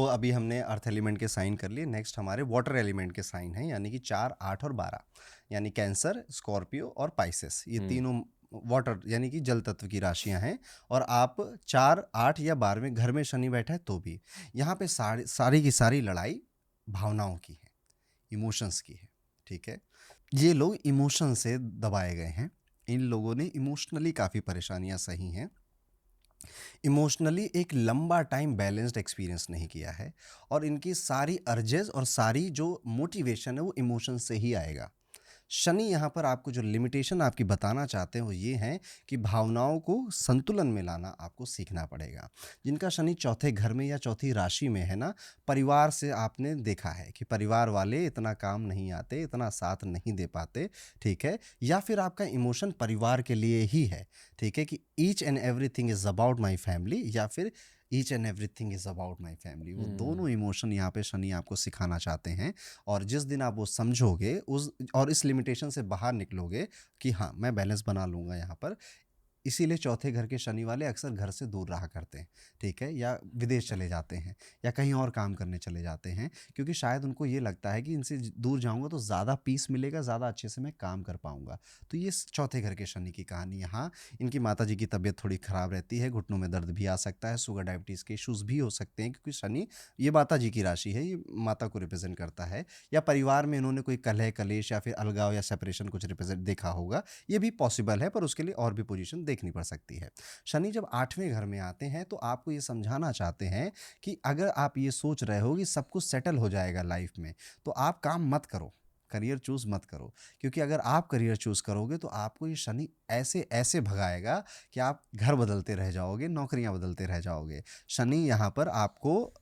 अभी हमने earth element के साइन कर लिए। नेक्स्ट हमारे वाटर एलिमेंट के साइन हैं, यानी कि 4, 8 और 12, यानी कैंसर, स्कॉर्पियो और पाइसेस। ये तीनों वाटर यानी कि जल तत्व की राशियां हैं। और आप 4, 8 या 12वें घर में शनि बैठा है तो भी यहाँ पे सारी सारी की सारी लड़ाई भावनाओं की है, इमोशंस की है। ठीक है, ये लोग इमोशन से दबाए गए हैं। इन लोगों ने इमोशनली काफ़ी परेशानियां सही हैं। इमोशनली एक लंबा टाइम बैलेंस्ड एक्सपीरियंस नहीं किया है, और इनकी सारी अर्जेस और सारी जो मोटिवेशन है वो इमोशन से ही आएगा। शनि यहाँ पर आपको जो लिमिटेशन आपकी बताना चाहते हैं वो ये हैं कि भावनाओं को संतुलन में लाना आपको सीखना पड़ेगा। जिनका शनि चौथे घर में या चौथी राशि में है ना, परिवार से आपने देखा है कि परिवार वाले इतना काम नहीं आते, इतना साथ नहीं दे पाते। ठीक है, या फिर आपका इमोशन परिवार के लिए ही है। ठीक है, कि each and everything is about my family, या फिर each and everything is about my family. वो दोनों इमोशन यहाँ पे शनि आपको सिखाना चाहते हैं। और जिस दिन आप वो समझोगे उस और इस लिमिटेशन से बाहर निकलोगे कि हाँ मैं बैलेंस बना लूँगा यहाँ पर, इसीलिए चौथे घर के शनि वाले अक्सर घर से दूर रहा करते हैं। ठीक है, या विदेश चले जाते हैं या कहीं और काम करने चले जाते हैं, क्योंकि शायद उनको ये लगता है कि इनसे दूर जाऊंगा तो ज़्यादा पीस मिलेगा, ज़्यादा अच्छे से मैं काम कर पाऊंगा। तो ये चौथे घर के शनि की कहानी। यहाँ इनकी माता जी की तबीयत थोड़ी ख़राब रहती है, घुटनों में दर्द भी आ सकता है, शुगर डायबिटीज़ के इशूज़ भी हो सकते हैं, क्योंकि शनि ये माता जी की राशि है, ये माता को रिप्रेजेंट करता है। या परिवार में इन्होंने कोई कलह कलेश या फिर अलगाव या सेपरेशन कुछ रिप्रेजेंट देखा होगा, ये भी पॉसिबल है, पर उसके लिए और भी पोजीशन देखनी पड़ सकती है। शनि जब 8वें घर में आते हैं तो आपको ये समझाना चाहते हैं कि अगर आप ये सोच रहे हो कि सब कुछ सेटल हो जाएगा लाइफ में, तो आप काम मत करो, करियर चूज मत करो। क्योंकि अगर आप करियर चूज करोगे तो आपको ये शनि ऐसे ऐसे भगाएगा कि आप घर बदलते रह जाओगे, नौकरियां बदलते रह जाओगे। शनि यहाँ पर आपको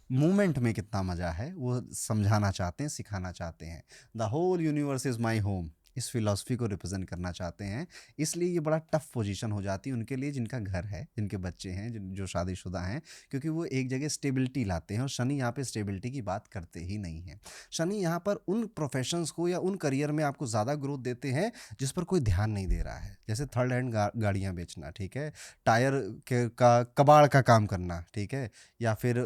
मूवमेंट में कितना मजा है वो समझाना चाहते हैं, सिखाना चाहते हैं। The whole universe is my home, इस फिलॉसफी को रिप्रेजेंट करना चाहते हैं। इसलिए ये बड़ा टफ पोजीशन हो जाती है उनके लिए, जिनका घर है, जिनके बच्चे हैं, जो शादीशुदा हैं, क्योंकि वो एक जगह स्टेबिलिटी लाते हैं, और शनि यहाँ पे स्टेबिलिटी की बात करते ही नहीं हैं। शनि यहाँ पर उन प्रोफेशंस को या उन करियर में आपको ज़्यादा ग्रोथ देते हैं जिस पर कोई ध्यान नहीं दे रहा है। जैसे थर्ड हैंड गाड़ियाँ बेचना, ठीक है, टायर के का कबाड़ का काम करना, ठीक है, या फिर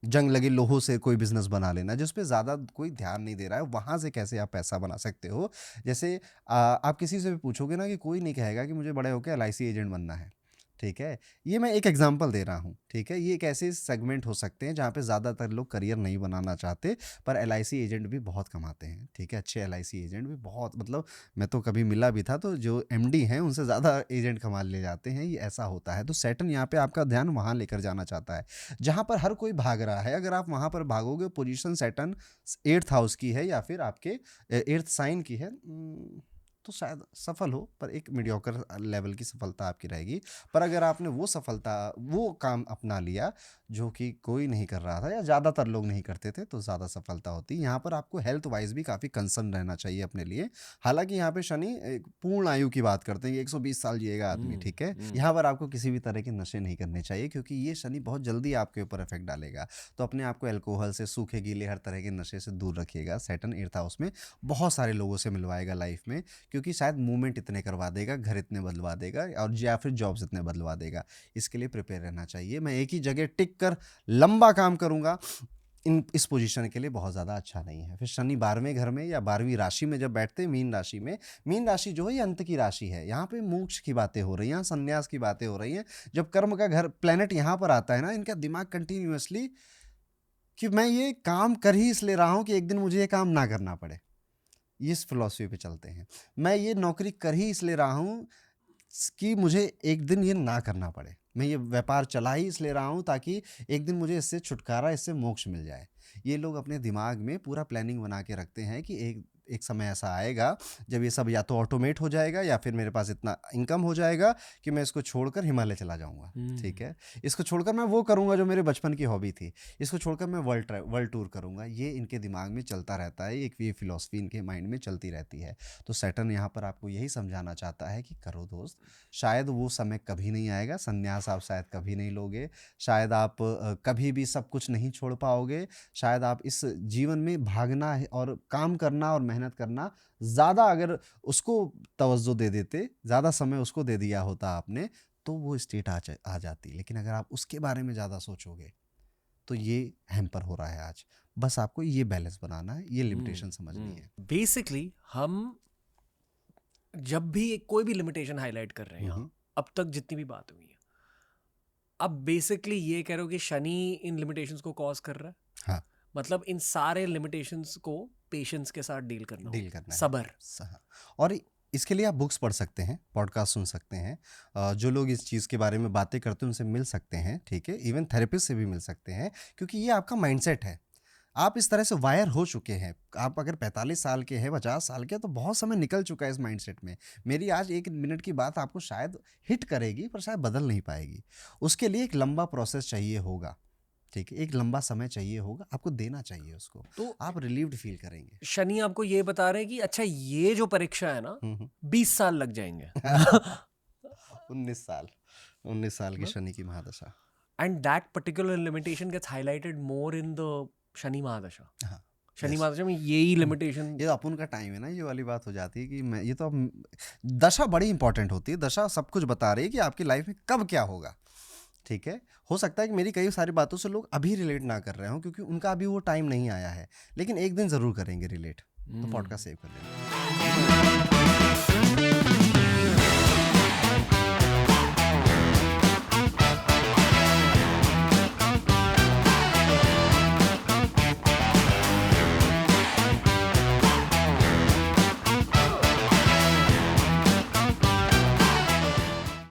जंग लगे लोहों से कोई बिजनेस बना लेना, जिस पे ज़्यादा कोई ध्यान नहीं दे रहा है, वहाँ से कैसे आप पैसा बना सकते हो। जैसे आप किसी से भी पूछोगे ना, कि कोई नहीं कहेगा कि मुझे बड़े होकर LIC एजेंट बनना है। ठीक है, ये मैं एक एग्जांपल दे रहा हूँ। ठीक है, ये एक ऐसे सेगमेंट हो सकते हैं जहाँ पे ज़्यादातर लोग करियर नहीं बनाना चाहते, पर LIC एजेंट भी बहुत कमाते हैं। ठीक है, अच्छे LIC एजेंट भी बहुत, मतलब मैं तो कभी मिला भी था, तो जो MD हैं उनसे ज़्यादा एजेंट कमा ले जाते हैं, ये ऐसा होता है। तो सैटर्न यहाँ पे आपका ध्यान वहाँ लेकर जाना चाहता है जहाँ पर हर कोई भाग रहा है। अगर आप वहाँ पर भागोगे, पोजीशन सैटर्न 8th हाउस की है या फिर आपके 8th साइन की है, तो शायद सफल हो, पर एक मीडियोकर लेवल की सफलता आपकी रहेगी। पर अगर आपने वो काम अपना लिया जो कि कोई नहीं कर रहा था या ज़्यादातर लोग नहीं करते थे, तो ज़्यादा सफलता होती। यहाँ पर आपको हेल्थ वाइज भी काफ़ी कंसर्न रहना चाहिए अपने लिए। हालांकि यहाँ पे शनि एक पूर्ण आयु की बात करते हैं कि 120 साल जिएगा आदमी। ठीक है, यहाँ पर आपको किसी भी तरह के नशे नहीं करने चाहिए, क्योंकि ये शनि बहुत जल्दी आपके ऊपर इफेक्ट डालेगा। तो अपने आप को अल्कोहल से, सूखे गीले हर तरह के नशे से दूर रखिएगा। सैटर्न 8th हाउस में बहुत सारे लोगों से मिलवाएगा लाइफ में, क्योंकि शायद मूवमेंट इतने करवा देगा, घर इतने बदलवा देगा, और या फिर जॉब्स इतने बदलवा देगा। इसके लिए प्रिपेयर रहना चाहिए। मैं एक ही जगह टिक कर लंबा काम करूंगा, इस पोजीशन के लिए बहुत ज़्यादा अच्छा नहीं है। फिर शनि 12वें घर में या 12वीं राशि में जब बैठते हैं, मीन राशि में, मीन राशि जो है ये अंत की राशि है। यहाँ पे मोक्ष की बातें हो रही हैं, संन्यास की बातें हो रही हैं। जब कर्म का घर प्लेनेट यहाँ पर आता है ना, इनका दिमाग कंटिन्यूसली कि मैं ये काम कर ही इसलिए रहा हूँ कि एक दिन मुझे ये काम ना करना पड़े, इस फिलॉसफी पे चलते हैं। मैं ये नौकरी कर ही इसलिए रहा हूँ कि मुझे एक दिन ये ना करना पड़े। मैं ये व्यापार चला ही इसलिए रहा हूँ ताकि एक दिन मुझे इससे छुटकारा, इससे मोक्ष मिल जाए। ये लोग अपने दिमाग में पूरा प्लानिंग बना के रखते हैं कि एक एक समय ऐसा आएगा जब ये सब या तो ऑटोमेट हो जाएगा, या फिर मेरे पास इतना इनकम हो जाएगा कि मैं इसको छोड़कर हिमालय चला जाऊंगा। ठीक है, इसको छोड़कर मैं वो करूंगा जो मेरे बचपन की हॉबी थी, इसको छोड़कर मैं वर्ल्ड टूर करूंगा। ये इनके दिमाग में चलता रहता है, एक ये फिलॉसफी इनके माइंड में चलती रहती है। तो सैटर्न यहाँ पर आपको यही समझाना चाहता है कि करो दोस्त, शायद वो समय कभी नहीं आएगा, संन्यास आप शायद कभी नहीं लोगे, शायद आप कभी भी सब कुछ नहीं छोड़ पाओगे, शायद आप इस जीवन में भागना है और काम करना और मेहनत करना ज़्यादा, अगर उसको तवज्जो दे देते, ज़्यादा समय उसको दे दिया होता आपने, तो वो स्टेट आ जाती। लेकिन अगर आप उसके बारे में ज़्यादा सोचोगे तो ये हैम्पर हो रहा है आज। बस आपको ये बैलेंस बनाना है, ये लिमिटेशन समझनी है। बेसिकली हम जब भी कोई भी लिमिटेशन हाईलाइट कर रहे हैं यहाँ, अब तक जितनी भी बात हुई है, अब बेसिकली ये कह रहे हो कि शनि इन लिमिटेशंस को कॉज कर रहा है। हाँ, मतलब इन सारे लिमिटेशंस को पेशेंस के साथ डील करना है सबर। और इसके लिए आप बुक्स पढ़ सकते हैं, पॉडकास्ट सुन सकते हैं, जो लोग इस चीज़ के बारे में बातें करते हैं उनसे मिल सकते हैं, ठीक है, इवन थेरेपिस्ट से भी मिल सकते हैं, क्योंकि ये आपका माइंडसेट है। आप इस तरह से वायर हो चुके हैं। आप अगर 45 साल के हैं, 50 साल के, तो बहुत समय निकल चुका है इस माइंडसेट में। मेरी आज 1 मिनट की बात आपको शायद हिट करेगी, पर शायद बदल नहीं पाएगी। उसके लिए एक लंबा प्रोसेस चाहिए होगा, ठीक है, एक लंबा समय चाहिए होगा, आपको देना चाहिए उसको, तो आप रिलीव्ड फील करेंगे। शनि आपको ये बता रहे हैं कि अच्छा ये जो परीक्षा है ना 20 साल लग जाएंगे। 19 साल की शनि की महादशा। And that particular limitation gets highlighted more in the Shani महादशा। हाँ, शनि महादशा में यही लिमिटेशन, ये तो अपन का टाइम है ना, ये वाली बात हो जाती है कि मैं ये तो दशा बड़ी इंपॉर्टेंट होती है। दशा सब कुछ बता रही है कि आपकी लाइफ में कब क्या होगा, ठीक है। हो सकता है कि मेरी कई सारी बातों से लोग अभी रिलेट ना कर रहे हो, क्योंकि उनका अभी वो टाइम नहीं आया है, लेकिन एक दिन जरूर करेंगे रिलेट। तो पॉडकास्ट सेव कर लेना।